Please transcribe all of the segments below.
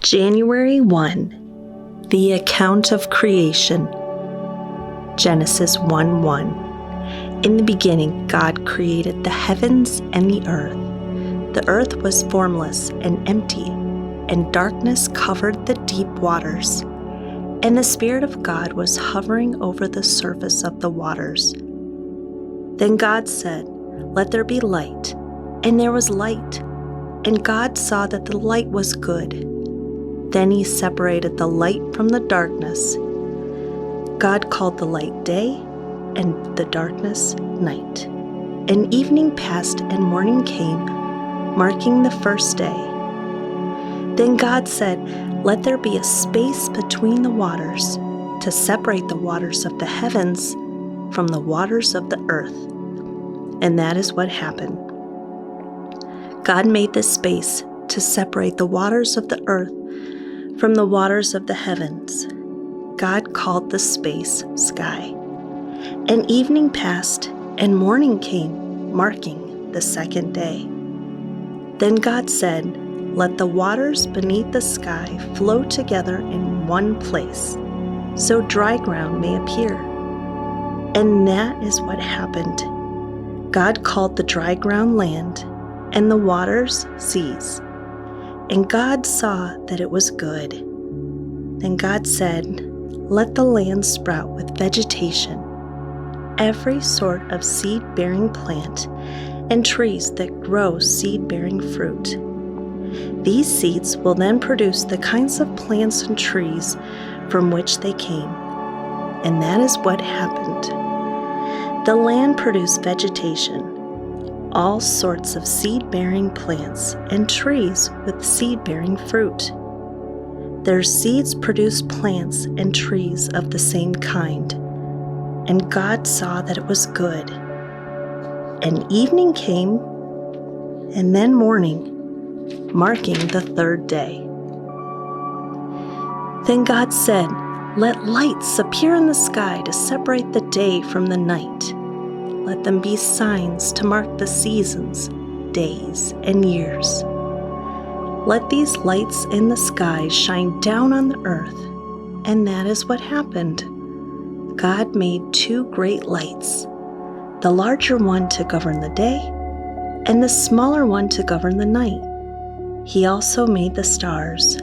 January 1, the account of creation. Genesis 1:1. In the beginning, God created the heavens and the earth. The earth was formless and empty, and darkness covered the deep waters. And the Spirit of God was hovering over the surface of the waters. Then God said, "Let there be light," and there was light. And God saw that the light was good. Then he separated the light from the darkness. God called the light day, and the darkness night. And evening passed and morning came, marking the first day. Then God said, "Let there be a space between the waters, to separate the waters of the heavens from the waters of the earth." And that is what happened. God made this space to separate the waters of the earth from the waters of the heavens. God called the space sky. And evening passed, and morning came, marking the second day. Then God said, "Let the waters beneath the sky flow together in one place, so dry ground may appear." And that is what happened. God called the dry ground land, and the waters seas. And God saw that it was good. Then God said, "Let the land sprout with vegetation, every sort of seed-bearing plant, and trees that grow seed-bearing fruit. These seeds will then produce the kinds of plants and trees from which they came." And that is what happened. The land produced vegetation, all sorts of seed-bearing plants and trees with seed-bearing fruit. Their seeds produced plants and trees of the same kind. And God saw that it was good. And evening came, and then morning, marking the third day. Then God said, "Let lights appear in the sky to separate the day from the night. Let them be signs to mark the seasons, days, and years. Let these lights in the sky shine down on the earth." And that is what happened. God made two great lights, the larger one to govern the day, and the smaller one to govern the night. He also made the stars.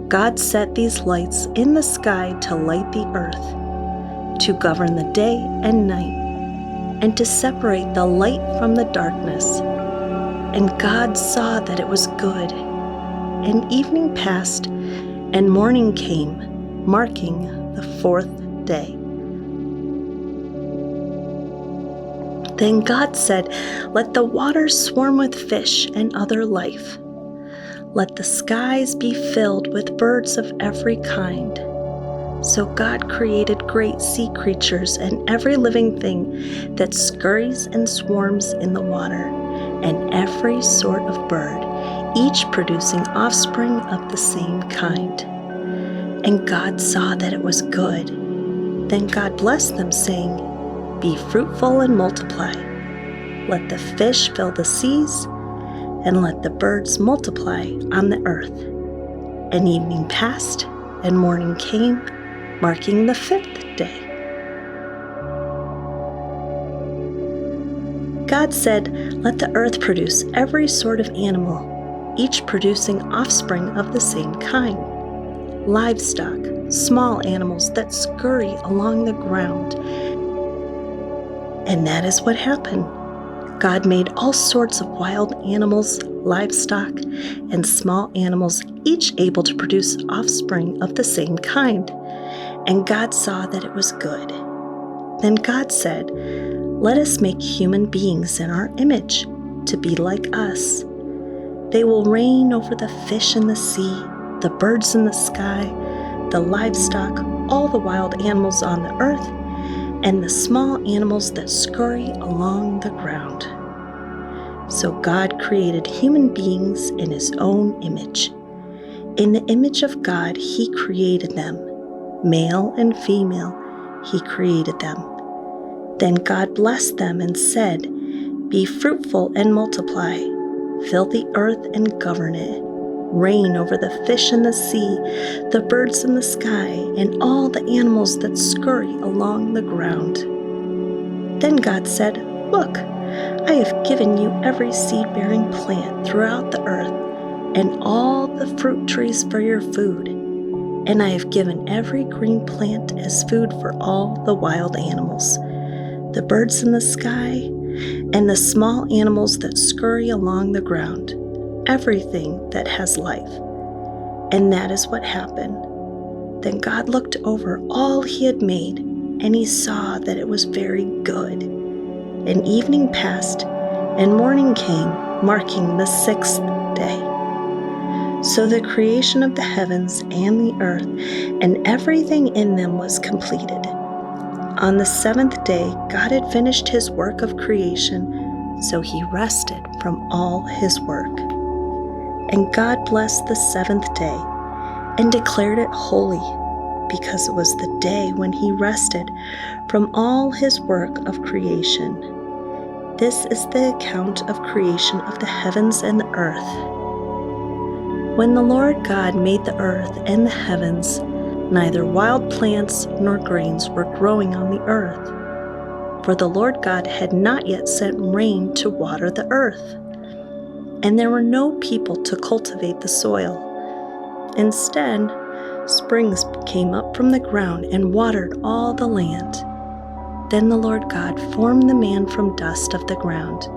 God set these lights in the sky to light the earth, to govern the day and night, and to separate the light from the darkness. And God saw that it was good. And evening passed, and morning came, marking the fourth day. Then God said, "Let the waters swarm with fish and other life. Let the skies be filled with birds of every kind." So God created great sea creatures and every living thing that scurries and swarms in the water, and every sort of bird, each producing offspring of the same kind. And God saw that it was good. Then God blessed them, saying, "Be fruitful and multiply. Let the fish fill the seas, and let the birds multiply on the earth." And evening passed, and morning came, marking the fifth day. God said, "Let the earth produce every sort of animal, each producing offspring of the same kind, livestock, small animals that scurry along the ground." And that is what happened. God made all sorts of wild animals, livestock, and small animals, each able to produce offspring of the same kind. And God saw that it was good. Then God said, "Let us make human beings in our image, to be like us. They will reign over the fish in the sea, the birds in the sky, the livestock, all the wild animals on the earth, and the small animals that scurry along the ground." So God created human beings in his own image. In the image of God, he created them. Male and female, he created them. Then God blessed them and said, "Be fruitful and multiply. Fill the earth and govern it. reign over the fish in the sea, the birds in the sky, and all the animals that scurry along the ground." Then God said, "Look, I have given you every seed-bearing plant throughout the earth, and all the fruit trees for your food. And I have given every green plant as food for all the wild animals, the birds in the sky, and the small animals that scurry along the ground, everything that has life." And that is what happened. Then God looked over all he had made, and he saw that it was very good. And evening passed, and morning came, marking the 6th day. So the creation of the heavens and the earth and everything in them was completed. On the 7th day, God had finished his work of creation, so he rested from all his work. And God blessed the 7th day and declared it holy, because it was the day when he rested from all his work of creation. This is the account of creation of the heavens and the earth. When the Lord God made the earth and the heavens, neither wild plants nor grains were growing on the earth, for the Lord God had not yet sent rain to water the earth, and there were no people to cultivate the soil. Instead, springs came up from the ground and watered all the land. Then the Lord God formed the man from dust of the ground.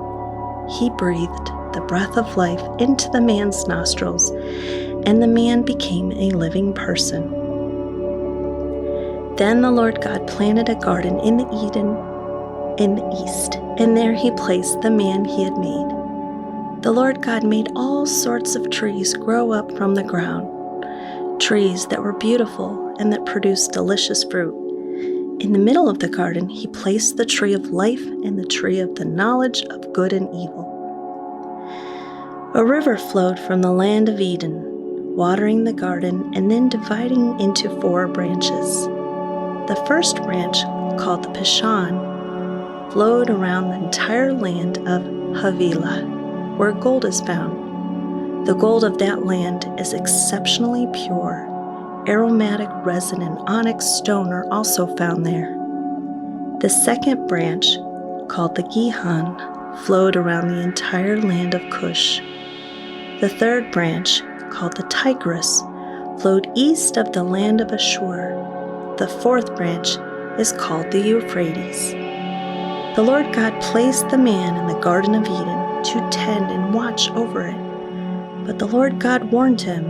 He breathed the breath of life into the man's nostrils, and the man became a living person. Then the Lord God planted a garden in the Eden in the east, and there he placed the man he had made. The Lord God made all sorts of trees grow up from the ground, trees that were beautiful and that produced delicious fruit. In the middle of the garden, he placed the tree of life and the tree of the knowledge of good and evil. A river flowed from the land of Eden, watering the garden and then dividing into 4 branches. The first branch, called the Pishon, flowed around the entire land of Havilah, where gold is found. The gold of that land is exceptionally pure. Aromatic resin and onyx stone are also found there. The second branch, called the Gihon, flowed around the entire land of Cush. The third branch, called the Tigris, flowed east of the land of Ashur. The fourth branch is called the Euphrates. The Lord God placed the man in the Garden of Eden to tend and watch over it. But the Lord God warned him,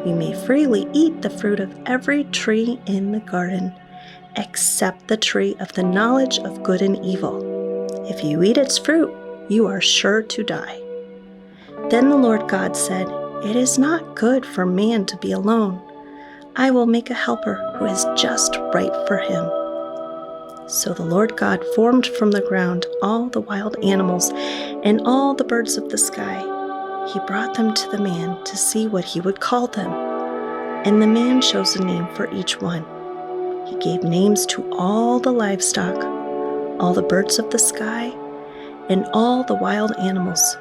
"You may freely eat the fruit of every tree in the garden, except the tree of the knowledge of good and evil. If you eat its fruit, you are sure to die." Then the Lord God said, "It is not good for man to be alone. I will make a helper who is just right for him." So the Lord God formed from the ground all the wild animals and all the birds of the sky. He brought them to the man to see what he would call them, and the man chose a name for each one. He gave names to all the livestock, all the birds of the sky, and all the wild animals.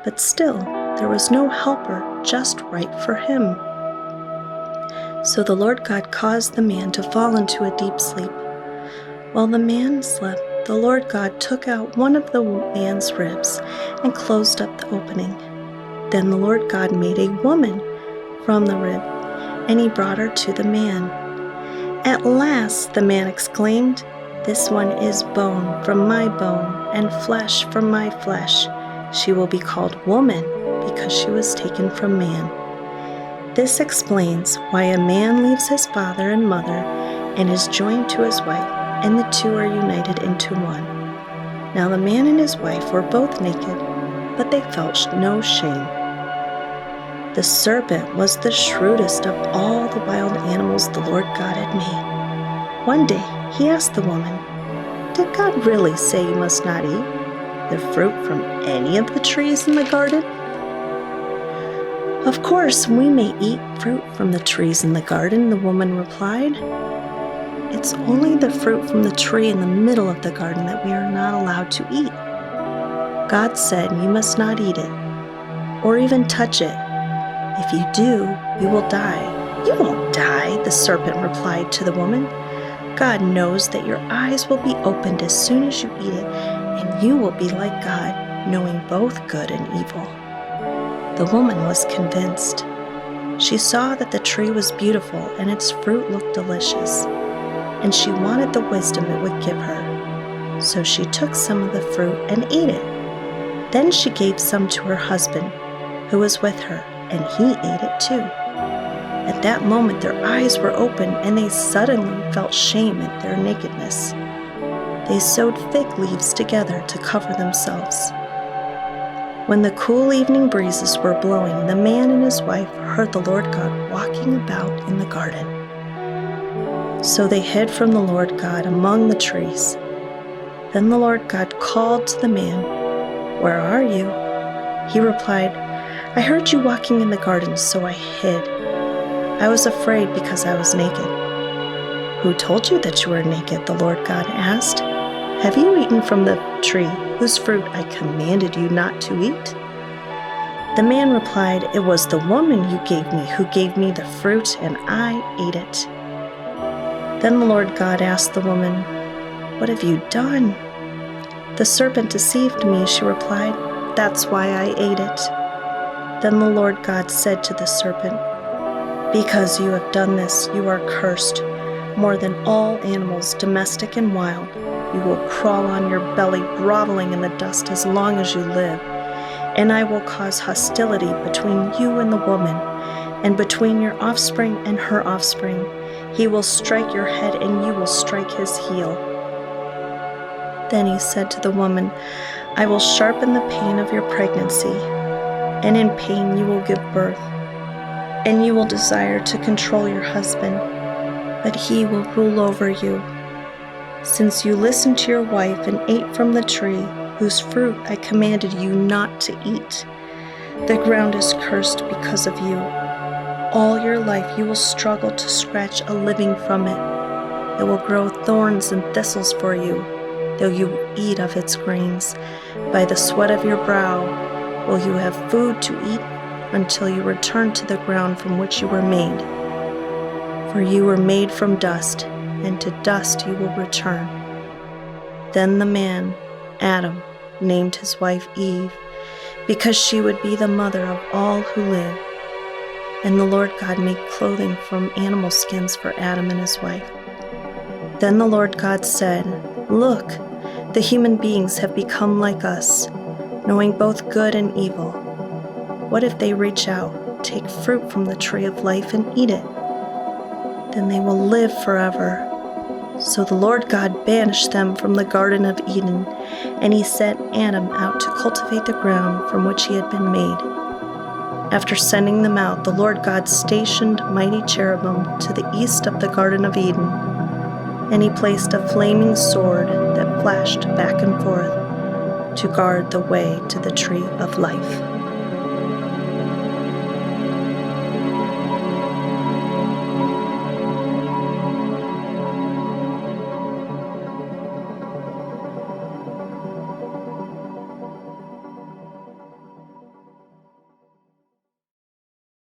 But still, there was no helper just right for him. So the Lord God caused the man to fall into a deep sleep. While the man slept, the Lord God took out one of the man's ribs and closed up the opening. Then the Lord God made a woman from the rib, and he brought her to the man. At last the man exclaimed, "This one is bone from my bone and flesh from my flesh. She will be called woman because she was taken from man." This explains why a man leaves his father and mother and is joined to his wife, and the two are united into one. Now the man and his wife were both naked, but they felt no shame. The serpent was the shrewdest of all the wild animals the Lord God had made. One day he asked the woman, "Did God really say you must not eat the fruit from any of the trees in the garden?" "Of course, we may eat fruit from the trees in the garden," the woman replied. "It's only the fruit from the tree in the middle of the garden that we are not allowed to eat. God said you must not eat it, or even touch it. If you do, you will die." "You won't die," the serpent replied to the woman. "God knows that your eyes will be opened as soon as you eat it, and you will be like God, knowing both good and evil." The woman was convinced. She saw that the tree was beautiful and its fruit looked delicious, and she wanted the wisdom it would give her. So she took some of the fruit and ate it. Then she gave some to her husband, who was with her, and he ate it too. At that moment their eyes were open, and they suddenly felt shame at their nakedness. They sewed fig leaves together to cover themselves. When the cool evening breezes were blowing, the man and his wife heard the Lord God walking about in the garden. So they hid from the Lord God among the trees. Then the Lord God called to the man, "Where are you?" He replied, "I heard you walking in the garden, so I hid. I was afraid because I was naked." "Who told you that you were naked?" the Lord God asked. "Have you eaten from the tree whose fruit I commanded you not to eat?" The man replied, "It was the woman you gave me who gave me the fruit, and I ate it." Then the Lord God asked the woman, "What have you done?" "The serpent deceived me," she replied. "That's why I ate it." Then the Lord God said to the serpent, "Because you have done this, you are cursed more than all animals, domestic and wild. You will crawl on your belly, groveling in the dust as long as you live. And I will cause hostility between you and the woman, and between your offspring and her offspring. He will strike your head, and you will strike his heel." Then he said to the woman, "I will sharpen the pain of your pregnancy, and in pain you will give birth. And you will desire to control your husband, but he will rule over you. Since you listened to your wife and ate from the tree whose fruit I commanded you not to eat, the ground is cursed because of you. All your life you will struggle to scratch a living from it. It will grow thorns and thistles for you, though you eat of its grains. By the sweat of your brow will you have food to eat until you return to the ground from which you were made. For you were made from dust, and to dust you will return." Then the man, Adam, named his wife Eve, because she would be the mother of all who live. And the Lord God made clothing from animal skins for Adam and his wife. Then the Lord God said, "Look, the human beings have become like us, knowing both good and evil. What if they reach out, take fruit from the tree of life and eat it? Then they will live forever." So the Lord God banished them from the Garden of Eden, and he sent Adam out to cultivate the ground from which he had been made. After sending them out, the Lord God stationed mighty cherubim to the east of the Garden of Eden, and he placed a flaming sword that flashed back and forth to guard the way to the tree of life.